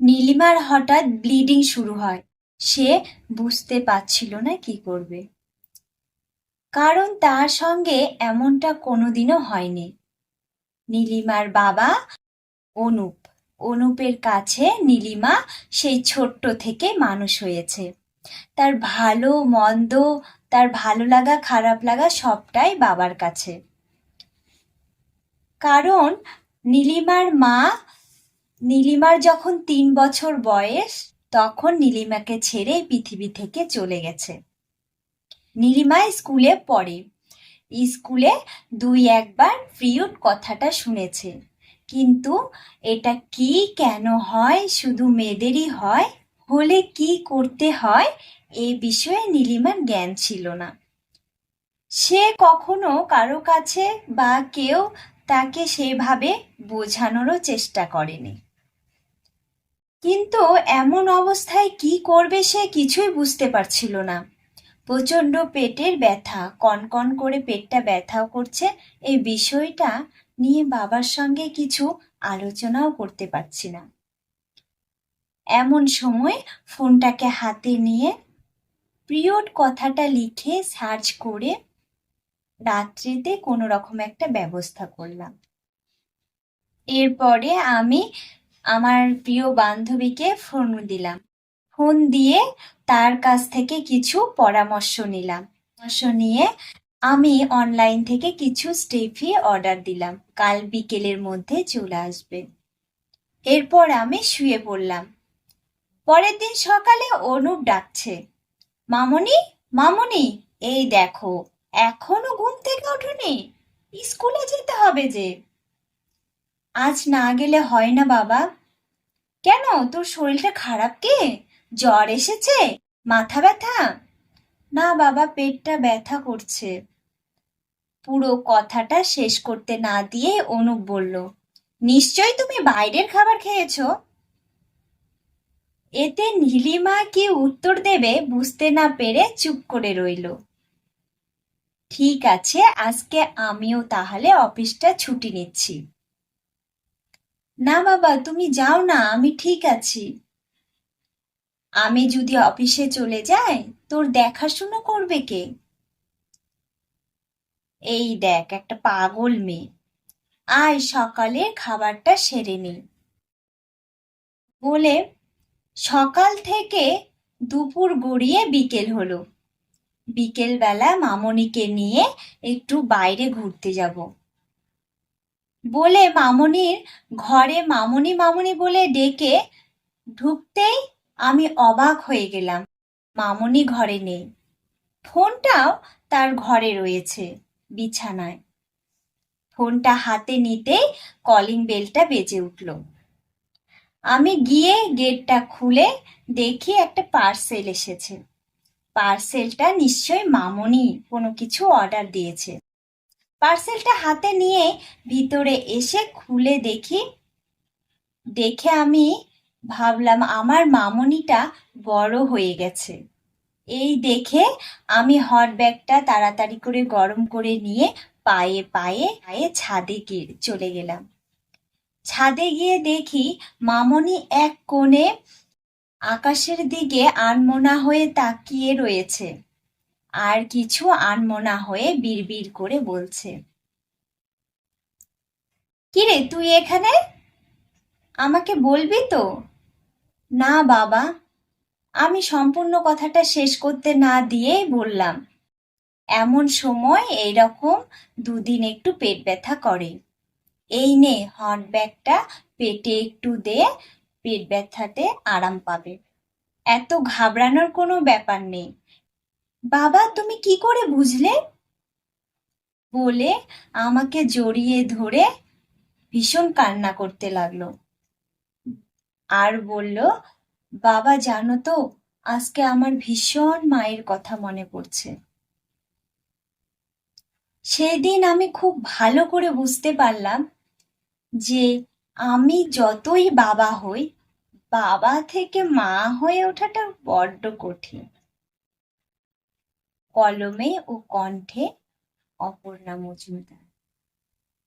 নীলিমার হঠাৎ ব্লিডিং শুরু হয়। সে বুঝতে পারছিল না কি করবে, কারণ তার সঙ্গে এমনটা কোনোদিনও হয়নি। নীলিমার বাবা অনুপ, অনুপের কাছে নীলিমা সেই ছোট্ট থেকে মানুষ হয়েছে। তার ভালো মন্দ, তার ভালো লাগা খারাপ লাগা সবটাই বাবার কাছে। কারণ নীলিমার যখন 3 বছর বয়স, তখন নীলিমাকে ছেড়ে পৃথিবী থেকে চলে গেছে। নীলিমা স্কুলে পড়ে, স্কুলে 2-1বার পিরিয়ড কথাটা শুনেছে, কিন্তু এটা কি কেন হয়, শুধু মেয়েদেরই হয়, হলে কি করতে হয়, এ বিষয়ে নীলিমার জ্ঞান ছিল না। সে কখনো কারো কাছে বা কেউ তাকে সেভাবে বোঝানোরও চেষ্টা করেনি। কিন্তু এমন অবস্থায় কি করবে সে কিছুই বুঝতে পারছিল না। প্রচণ্ড পেটের ব্যথা, কনকন করে পেটটা ব্যথাও করছে। এই বিষয়টা নিয়ে বাবার সঙ্গে কিছু আলোচনাও করতে পারছি না। এমন সময় ফোনটাকে হাতে নিয়ে পিরিয়ড কথাটা লিখে সার্চ করে রাত্রিতে কোনো রকম একটা ব্যবস্থা করলাম। এরপরে আমি আমার প্রিয় বান্ধবীকে ফোন দিলাম। ফোন দিয়ে তার কাছ থেকে কিছু পরামর্শ নিলাম। পরামর্শ নিয়ে আমি অনলাইন থেকে কিছু স্টেফি অর্ডার দিলাম, কাল বিকেলের মধ্যে চলে আসবে। এরপর আমি শুয়ে পড়লাম। পরের দিন সকালে অনুপ ডাকছে, মামনি মামনি, এই দেখো এখনো ঘুম থেকে ওঠোনি, স্কুলে যেতে হবে যে। আজ না গেলে হয় না বাবা। কেন, তোর শরীরটা খারাপ কি? জ্বর এসেছে? মাথা ব্যথা? না বাবা, পেটটা ব্যথা করছে। পুরো কথাটা শেষ করতে না দিয়ে অনুপ বলল, নিশ্চয়ই তুমি বাইরের খাবার খেয়েছো। এতে নীলিমা কি উত্তর দেবে বুঝতে না পেরে চুপ করে রইল। ঠিক আছে, আজকে আমিও তাহলে অফিসটা ছুটি নিচ্ছি। না বাবা, তুমি যাও না, আমি ঠিক আছি। আমি যদি অফিসে চলে যাই, তোর দেখাশোনা করবে কে? এই দেখ, একটা পাগল মেয়ে। আয় সকালের খাবারটা সেরে নি। বলে সকাল থেকে দুপুর গড়িয়ে বিকেল হলো। বিকেলবেলা মামনিকে নিয়ে একটু বাইরে ঘুরতে যাব বলে মামনির ঘরে মামনি মামনি বলে ডেকে ঢুকতেই আমি অবাক হয়ে গেলাম। মামনি ঘরে নেই, ফোনটাও তার ঘরে রয়েছে বিছানায়। ফোনটা হাতে নিতেই কলিং বেলটা বেজে উঠল। আমি গিয়ে গেটটা খুলে দেখি একটা পার্সেল এসেছে। পার্সেলটা নিশ্চয়ই মামনি কোনো কিছু অর্ডার দিয়েছে। পার্সেলটা হাতে নিয়ে ভিতরে এসে খুলে দেখে আমি ভাবলাম আমার মামনিটা বড় হয়ে গেছে। এই দেখে আমি হট ব্যাগটা তাড়াতাড়ি করে গরম করে নিয়ে পায়ে পায়ে পায়ে ছাদে গিয়ে চলে গেলাম। ছাদে গিয়ে দেখি মামনি এক কোণে আকাশের দিকে আনমনা হয়ে তাকিয়ে রয়েছে, আর কিছু আনমনা হয়ে বিড়বিড় করে বলছে, কিরে তুই এখানে, আমাকে বলবি তো? না বাবা, আমি সম্পূর্ণ কথাটা শেষ করতে না দিয়েই বললাম, এমন সময় এইরকম দুদিন একটু পেট ব্যথা করে, এই নে হট ব্যাগটা পেটে একটু দে, পেট ব্যথাতে আরাম পাবে। এত ঘাবড়ানোর কোনো ব্যাপার নেই। বাবা তুমি কি করে বুঝলে? বলে আমাকে জড়িয়ে ধরে ভীষণ কান্না করতে লাগলো আর বলল, বাবা জানো তো, আজকে আমার ভীষণ মায়ের কথা মনে পড়ছে। সেদিন আমি খুব ভালো করে বুঝতে পারলাম যে আমি যতই বাবা হই, বাবা থেকে মা হয়ে ওঠাটা বড্ড কঠিন। কলমে ও কণ্ঠে অপর্ণা মজুমদার।